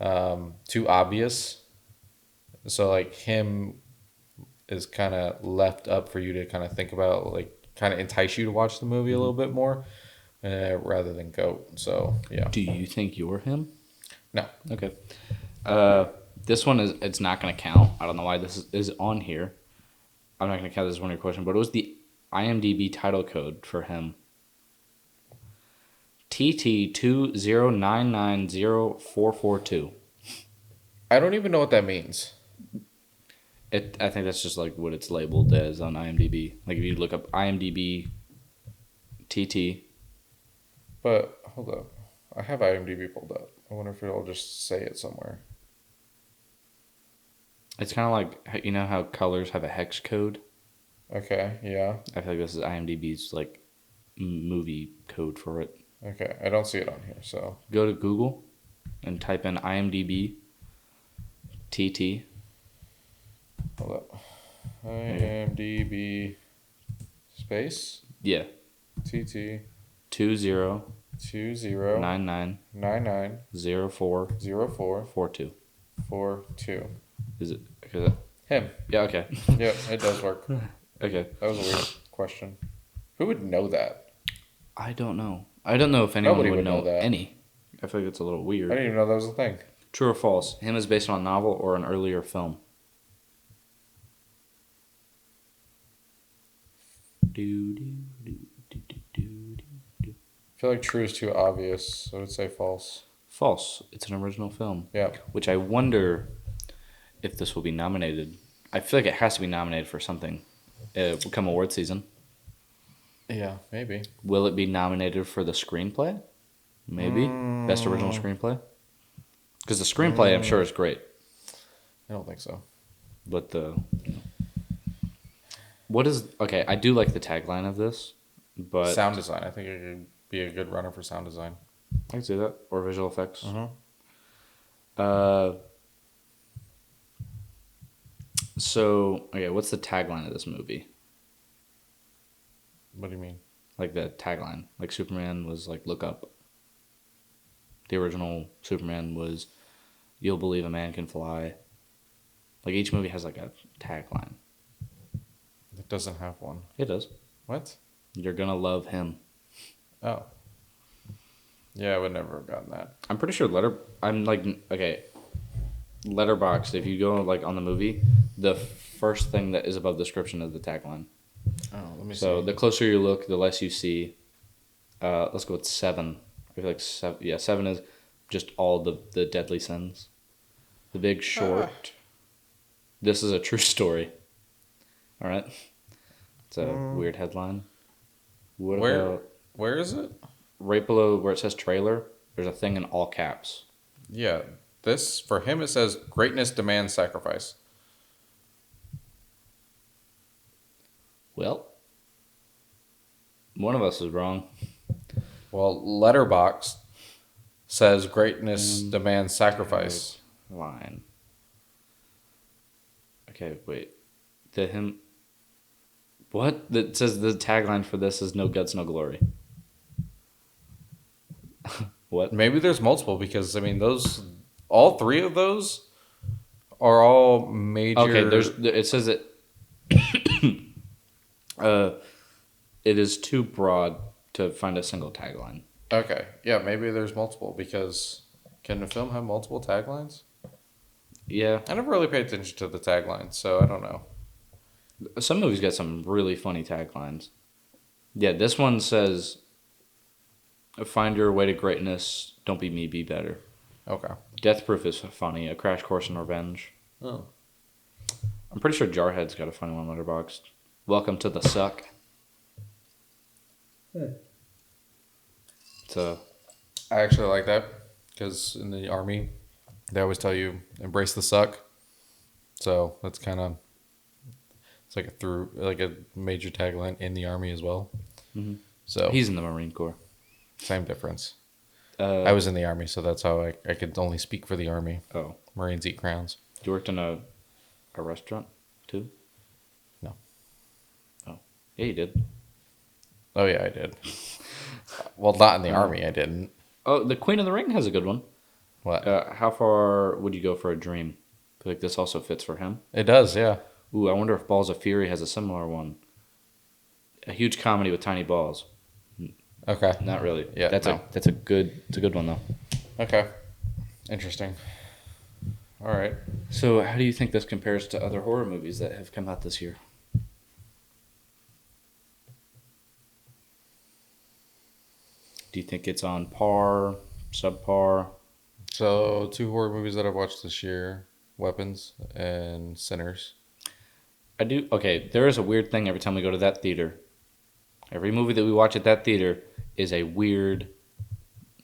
obvious. So like him is kind of left up for you to kind of think about, like kind of entice you to watch the movie a little bit more, rather than goat. So yeah. Do you think you're him? No. Okay. This one it's not going to count. I don't know why this is on here. I'm not going to count this as one of your questions, but it was the IMDb title code for him. TT209904442. I don't even know what that means. I think that's just like what it's labeled as on IMDb. Like if you look up IMDb TT. But hold up, I have IMDb pulled up. I wonder if it'll just say it somewhere. It's kind of like, you know how colors have a hex code? Okay, yeah. I feel like this is IMDb's like movie code for it. Okay, I don't see it on here, so. Go to Google and type in IMDb TT. Hold up. IMDb space Yeah. TT 20 20 99 99 04 04 42. 42. Is it? Him. Yeah. Okay. Yep, it does work. Okay. That was a weird question. Who would know that? I don't know. I don't know if anyone Nobody would would know that. any. I feel like it's a little I weird. didn't even know that was a thing. True or false? Him is based on a novel or an earlier film. I feel like true is too obvious, so I would say false. False. It's an original film. Yeah. Which I wonder if this will be nominated. I feel like it has to be nominated for something. Come award season. Yeah, maybe. Will it be nominated for the screenplay? Maybe. Best original screenplay? Because the screenplay, I'm sure, is great. I don't think so. But what is... Okay, I do like the tagline of this, but... Sound design. I think it could be a good runner for sound design. I can see that. Or visual effects. So, okay, what's the tagline of this movie? What do you mean? Like the tagline. Like Superman was like, look up. The original Superman was, you'll believe a man can fly. Like each movie has like a tagline. It doesn't have one. It does. What? You're gonna love him. Oh. Yeah, I would never have gotten that. I'm pretty sure Letterboxd, if you go like on the movie, the first thing that is above the description is the tagline. Oh, let me see. So the closer you look, the less you see. Let's go with 7. I feel like 7. Yeah, 7 is just all the deadly sins. The Big Short. This is a true story. All right. It's a weird headline. Where is it? Right below where it says trailer, there's a thing in all caps. Yeah, this for him it says greatness demands sacrifice. Well, one of us is wrong. Well, Letterboxd says greatness demands sacrifice. Line. Okay, wait. What? That says the tagline for this is no guts, no glory. What? Maybe there's multiple because I mean all 3 of those are all major. Okay, it says it. uh, it is too broad to find a single tagline. Okay, yeah, maybe there's multiple because can a film have multiple taglines? Yeah, I never really paid attention to the taglines, so I don't know. some movies got some really funny taglines. Yeah, this one says, "Find your way to greatness. Don't be me. Be better." Okay. Death Proof is funny. A Crash Course in Revenge. Oh. I'm pretty sure Jarhead's got a funny one letterboxed. Welcome to the Suck. So I actually like that because in the army, they always tell you embrace the suck. So that's kind of it's like a major tagline in the army as well. Mhm. So he's in the Marine Corps. same difference. I was in the army, so that's how I could only speak for the army. Oh, Marines eat crowns. you worked in a restaurant too? No. Oh, yeah, you did. Oh yeah, I did. Well, not in the army, I didn't. Oh, the Queen of the Ring has a good one. What? How far would you go for a dream? I feel like this also fits for him. It does, yeah. Ooh, I wonder if Balls of Fury has a similar one. A huge comedy with tiny balls. Okay. Not really. Yeah, that's no. a good one though. Okay. Interesting. All right. So, how do you think this compares to other horror movies that have come out this year? Do you think it's on par, subpar? So, two horror movies that I've watched this year: Weapons and Sinners. I do. Okay, there is a weird thing every time we go to that theater. Every movie that we watch at that theater is a weird,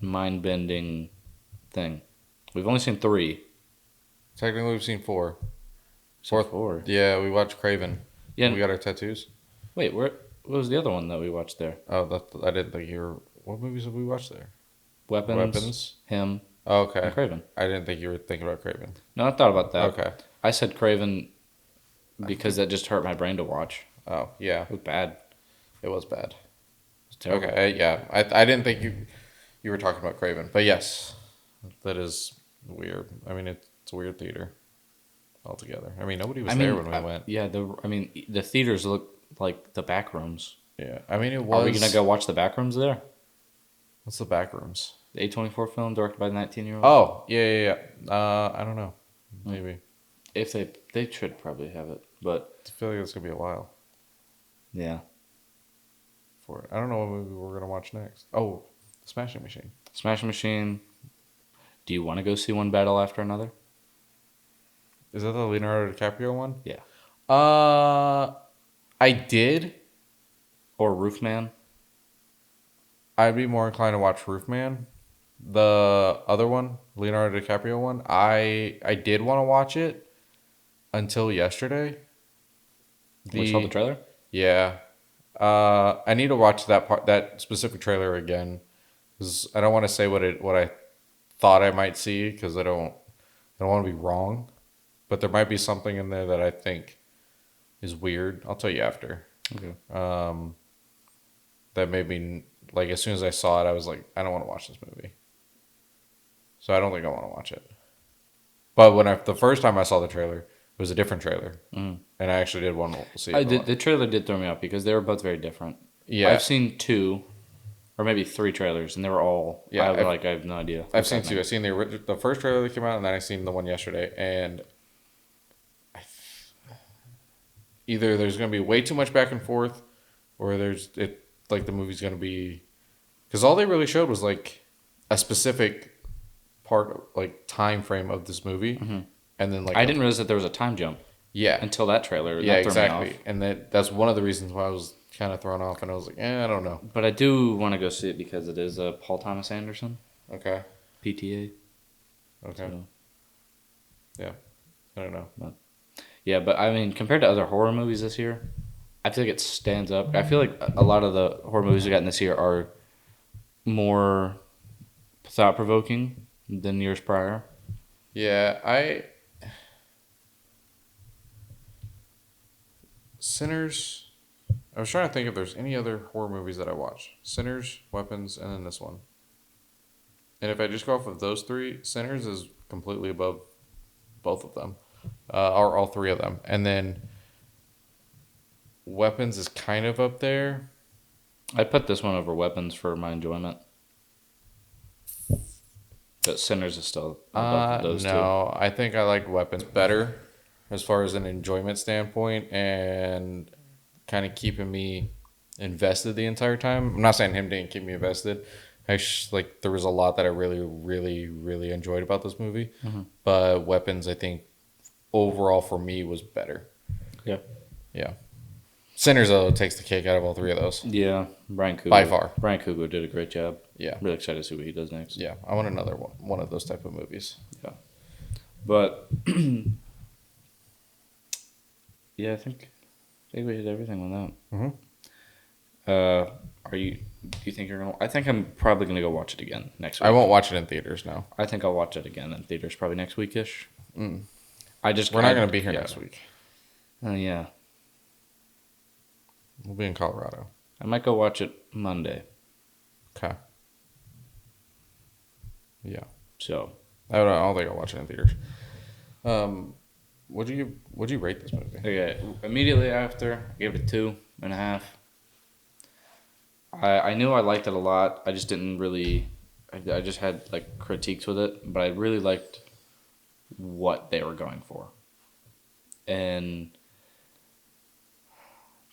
mind-bending thing. We've only seen 3. Technically, we've seen 4. So 4. Yeah, we watched Craven. Yeah. We got our tattoos. Wait, what was the other one that we watched there? Oh, I didn't think you were. What movies have we watched there? Weapons. Him. Oh, okay. And Craven. I didn't think you were thinking about Craven. No, I thought about that. Okay. I said Craven because that just hurt my brain to watch. Oh, yeah. It was bad. It was bad. It's terrible. Okay, yeah. I didn't think you were talking about Craven, but yes, that is weird. I mean, it's a weird theater altogether. I mean, nobody was there when we went. Yeah, the theaters look like the back rooms. Yeah, I mean, it was. Are we gonna go watch the back rooms there? What's the back rooms? The A24 film directed by the 19-year-old. Oh, yeah. I don't know. Maybe. If they should probably have it, but I feel like it's gonna be a while yeah. for it. I don't know what movie we're gonna watch next. Oh, Smashing Machine. Smashing Machine. Do you want to go see one battle after another? Is that the Leonardo DiCaprio one? Yeah. I did. Or Roofman? I'd be more inclined to watch Roofman. The other one, Leonardo DiCaprio one, I did want to watch it until yesterday. We saw the trailer? Yeah. I need to watch that specific trailer again, because I don't want to say what I thought I might see, because I don't want to be wrong, but there might be something in there that I think is weird. I'll tell you after. Okay. That made me, like, as soon as I saw it, I was like, I don't want to watch this movie. So I don't think I want to watch it. But the first time I saw the trailer, it was a different trailer, and I actually did want to see it. The trailer did throw me off because they were both very different. Yeah, I've seen 2, or maybe 3 trailers, and they were all. Yeah, I have no idea. I've seen 2. I've seen the first trailer that came out, and then I seen the one yesterday. And either there's going to be way too much back and forth, or like the movie's going to be, because all they really showed was like a specific part, like time frame of this movie, and then like I didn't realize that there was a time jump. Yeah, Until that trailer. Yeah, that threw me exactly. off. And that's one of the reasons why I was kind of thrown off, and I was like, I don't know. But I do want to go see it because it is Paul Thomas Anderson, Okay. PTA. Okay. So, Yeah. I don't know. yeah, but I mean, compared to other horror movies this year, I feel like it stands up. I feel like a lot of the horror movies we gotten this year are more thought-provoking than years prior. Yeah, Sinners. I was trying to think if there's any other horror movies that I watched. Sinners, Weapons, and then this one. And if I just go off of those 3, Sinners is completely above both of them. or all three of them. And then Weapons is kind of up there. I'd put this one over Weapons for my enjoyment. But Sinners is still above those two. No, I think I like Weapons better as far as an enjoyment standpoint and kind of keeping me invested the entire time. I'm not saying him didn't keep me invested. Like there was a lot that I really, really, really enjoyed about this movie, but Weapons I think overall for me was better. Yeah. Yeah. Sinners though takes the cake out of all three of those. Yeah, Brian Coogler. By far. Brian Coogler did a great job. Yeah. Really excited to see what he does next. Yeah. I want another one of those type of movies. Yeah. But yeah, I think we hit everything on that. Mm-hmm. Do you think you're gonna? I think I'm probably gonna go watch it again next week. I won't watch it in theaters now. I think I'll watch it again in theaters probably next weekish. Mm. We're not gonna be here next week. Yeah. We'll be in Colorado. I might go watch it Monday. Okay. Yeah. So I don't think I'll watch it in theaters. Would you rate this movie? okay, immediately after, I gave it a 2.5. I knew I liked it a lot. I just didn't really. I just had like critiques with it, but I really liked what they were going for. And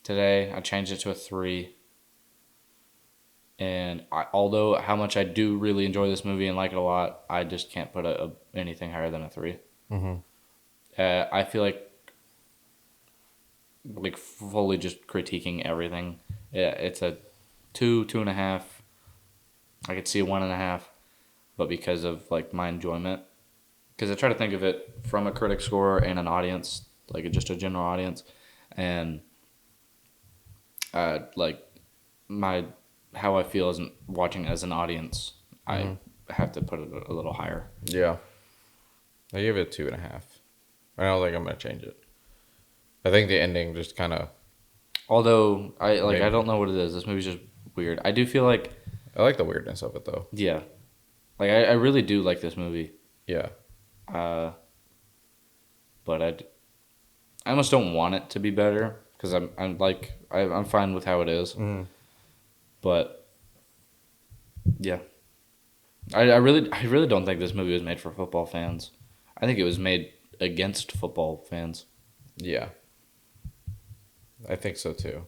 today I changed it to a 3. And although how much I do really enjoy this movie and like it a lot, I just can't put anything higher than a 3. Mm-hmm. I feel like fully just critiquing everything. Yeah, it's a 2.5. I could see a 1.5, but because of like my enjoyment, because I try to think of it from a critic score and an audience, like just a general audience, and like how I feel as watching as an audience, I have to put it a little higher. Yeah. I gave it 2.5. I don't think I'm gonna change it. I think the ending just kind of. Although I don't know what it is. This movie's just weird. I do feel like I like the weirdness of it though. yeah, like I really do like this movie. Yeah. But I almost don't want it to be better because I'm fine with how it is. Mm. But yeah, I really don't think this movie was made for football fans. I think it was made against football fans. Yeah. I think so too.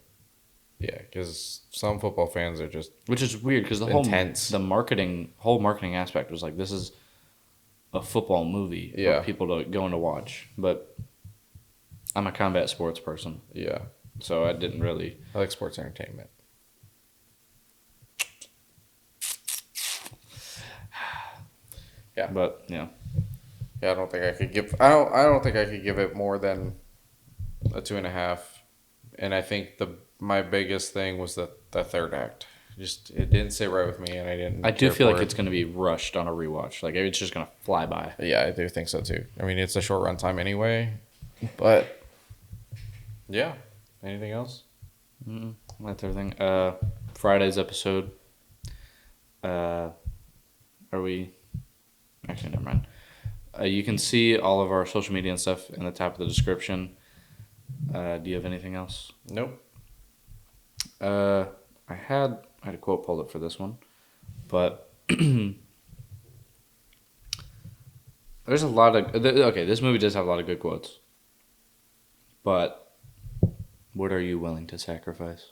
Yeah, because some football fans are just Which is weird because the intense. whole marketing aspect was like, this is a football movie for people to go in to watch. But I'm a combat sports person, Yeah. so I didn't really. I like sports entertainment. Yeah. But yeah, Yeah, I don't think I could give. I don't think I could give it more than a 2.5. And I think my biggest thing was the third act. Just it didn't sit right with me, and I didn't. I do care feel for like it. it's going to be rushed on a rewatch. Like it's just going to fly by. Yeah, I do think so too. I mean, it's a short run time anyway, but yeah. Anything else? That's everything. Friday's episode. Are we? Actually, never mind. You can see all of our social media and stuff in the top of the description. Do you have anything else? Nope. I had a quote pulled up for this one, but there's a lot of okay. This movie does have a lot of good quotes, but what are you willing to sacrifice?